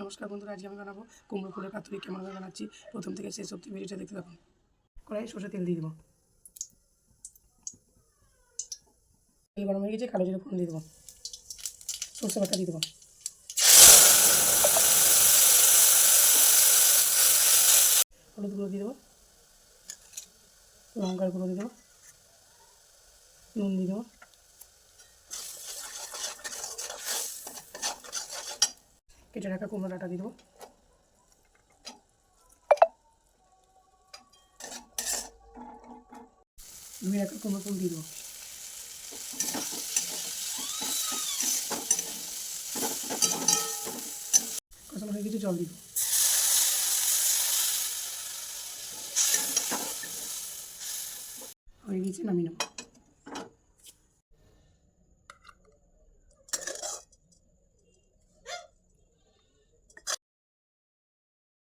নমস্কার বন্ধুরা, আজকে আমি বানাবো কুমড়ো ফুলের পাতুরি। কেমনভাবে বানাচ্ছি প্রথম থেকে শেষ অবধি ভিডিওটা দেখতে থাকুন। কড়াই সরষের তেল দিয়ে দেবো। তেল গরম হয়ে গেছে, কালো জিরে ফোড়ন দিয়ে দেবো। সরষে বাটা দিয়ে দেবো। হলুদ গুঁড়ো দিয়ে দেবো, লঙ্কার গুঁড়ো দিয়ে দেবো, নুন দিয়ে দেবো, কেটে রাখা কুমড়ো ডাঁটা দিয়ে দেবো, ধুয়ে রাখা কুমড়ো ফুল দিয়ে দেবো। কষানো হয়ে গেছে, জল দিয়ে দেবো। হয়ে গেছে, নামিয়ে নেবো।